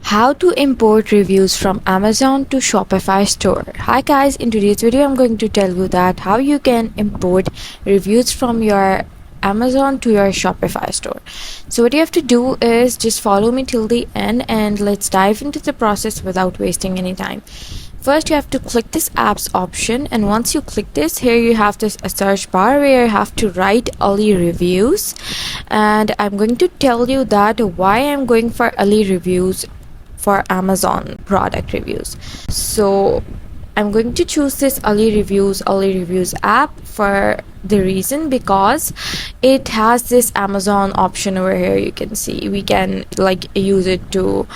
How to import reviews from Amazon to Shopify store. Hi guys, in today's video I'm going to tell you that how you can import reviews from your Amazon to your Shopify store. So what you have to do is just follow me till the end and let's dive into the process without wasting any time. First, you have to click this apps option, and once you click this, here you have this search bar where you have to write Ali reviews. And I'm going to tell you that why I'm going for Ali reviews for Amazon product reviews. So I'm going to choose this Ali Reviews app for the reason because it has this Amazon option over here. You can see we can use it to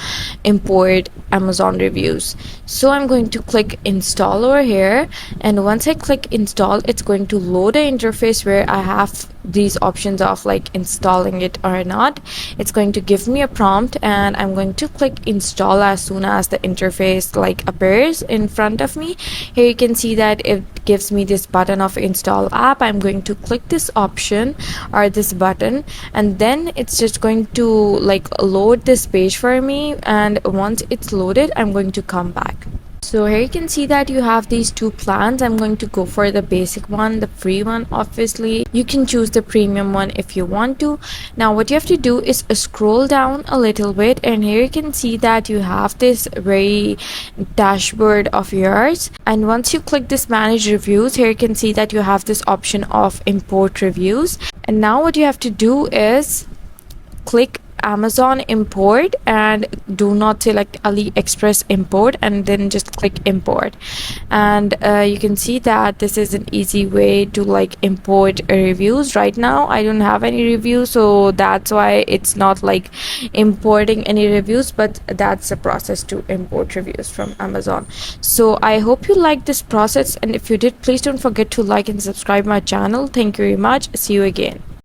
import Amazon reviews. So I'm going to click install over here, and once I click install, it's going to load an interface where I have these options of installing it or not. It's going to give me a prompt, and I'm going to click install as soon as the interface appears in front of me. Here you can see that it gives me this button of install app. I'm going to click this option or this button, and then it's just going to load this page for me, and once it's loaded I'm going to come back. So here you can see that you have these two plans. I'm going to go for the basic one, the free one. Obviously you can choose the premium one if you want to. Now what you have to do is scroll down a little bit, and here you can see that you have this very dashboard of yours, and once you click this manage reviews, here you can see that you have this option of import reviews. And now what you have to do is click Amazon import and do not select AliExpress import, and then just click import. And you can see that this is an easy way to import reviews. Right now I don't have any reviews, so that's why it's not importing any reviews, but that's the process to import reviews from Amazon. So I hope you like this process, and if you did, please don't forget to like and subscribe my channel. Thank you very much. See you again.